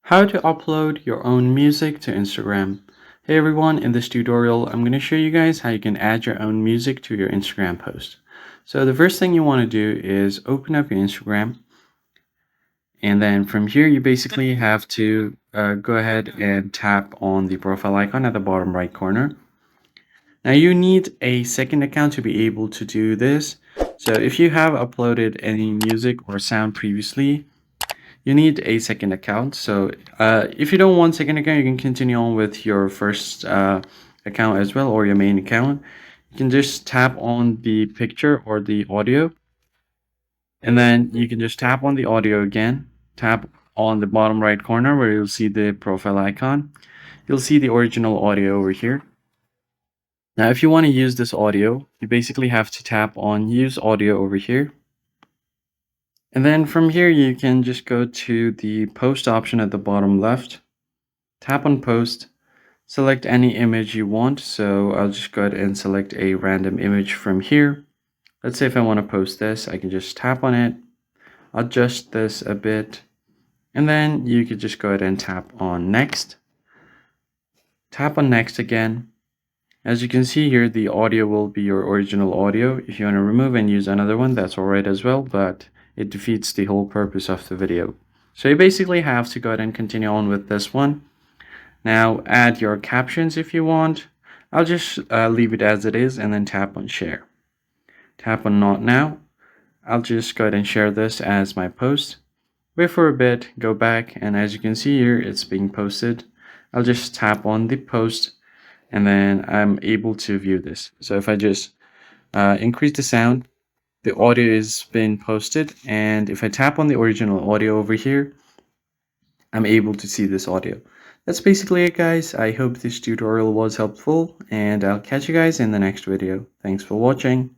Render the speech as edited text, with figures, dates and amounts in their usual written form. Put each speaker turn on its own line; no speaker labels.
How to upload your own music to Instagram. Hey everyone, in this tutorial, I'm going to show you guys how you can add your own music to your Instagram post. So the first thing you want to do is open up your Instagram. And then from here, you basically have to go ahead and tap on the profile icon at the bottom right corner. Now you need a second account to be able to do this. So if you have uploaded any music or sound previously, you need a second account. So if you don't want second account, you can continue on with your first account as well, or your main account. You can just tap on the picture or the audio, and then you can just tap on the audio again. Tap on the bottom right corner where you'll see the profile icon. You'll see the original audio over here. Now if you want to use this audio, you basically have to tap on use audio over here. And then from here, you can just go to the post option at the bottom left, tap on post, select any image you want. So I'll just go ahead and select a random image from here. Let's say if I want to post this, I can just tap on it, adjust this a bit, and then you could just go ahead and tap on next. Tap on next again. As you can see here, the audio will be your original audio. If you want to remove and use another one, that's alright as well, but it defeats the whole purpose of the video. So you basically have to go ahead and continue on with this one. Now add your captions if you want. I'll just leave it as it is and then tap on share. Tap on not now. I'll just go ahead and share this as my post. Wait for a bit, go back, and as you can see here, it's being posted. I'll just tap on the post and then I'm able to view this. So if I just increase the sound, the audio is been posted, and if I tap on the original audio over here, I'm able to see this audio. That's basically it, guys. I hope this tutorial was helpful, and I'll catch you guys in the next video. Thanks for watching.